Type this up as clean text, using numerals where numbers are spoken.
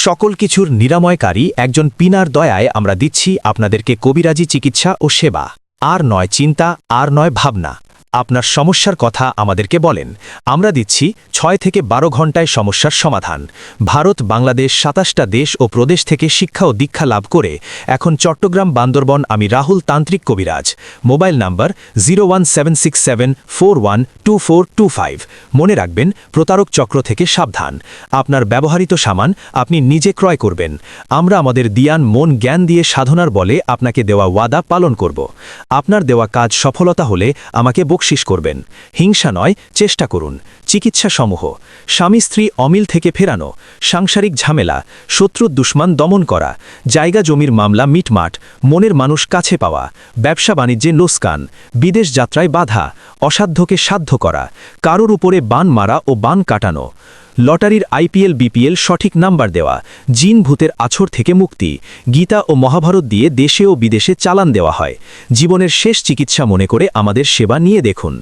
সকল কিছুর নিরাময়কারী একজন পিনার দয়ায় আমরা দিচ্ছি আপনাদেরকে কবিরাজি চিকিৎসা ও সেবা। আর নয় চিন্তা, আর নয় ভাবনা। আপনার সমস্যার কথা আমাদেরকে বলেন, আমরা দিচ্ছি 6 থেকে 12 ঘণ্টায় সমস্যার সমাধান। ভারত, বাংলাদেশ 27টা দেশ ও প্রদেশ থেকে শিক্ষা ও দীক্ষা লাভ করে এখন চট্টগ্রাম, বান্দরবন আমি রাহুল তান্ত্রিক কবিরাজ। Mobile number 01767412425। মনে রাখবেন, প্রতারক চক্র থেকে সাবধান। আপনার ব্যবহৃত সামান আপনি নিজে ক্রয় করবেন। আমরা আমাদের দিয়ান মন জ্ঞান দিয়ে সাধনার বলে আপনাকে দেওয়া ওয়াদা পালন করব। আপনার দেওয়া কাজ সফলতা হলে আমাকে বকশিশ করবেন। হিংসা নয়, চেষ্টা করুন। চিকিৎসা সমূহ: স্বামী স্ত্রী অমিল থেকে ফেরানো, সাংসারিক ঝামেলা, শত্রু দুশ্মন দমন করা, জায়গা জমির মামলা মিটমাট, মনের মানুষ কাছে পাওয়া, ব্যবসা বাণিজ্যে লোকসান, বিদেশ যাত্রায় বাধা, অসাধ্যকে সাধ্য করা, কারোর উপরে বান মারা ও বান কাটানো, লটারির আইপিএল বিপিএল সঠিক নাম্বার দেওয়া, জিন ভূতের আছর থেকে মুক্তি, গীতা ও মহাভারত দিয়ে দেশে ও বিদেশে চালান দেওয়া হয়। জীবনের শেষ চিকিৎসা মনে করে আমাদের সেবা নিয়ে দেখুন।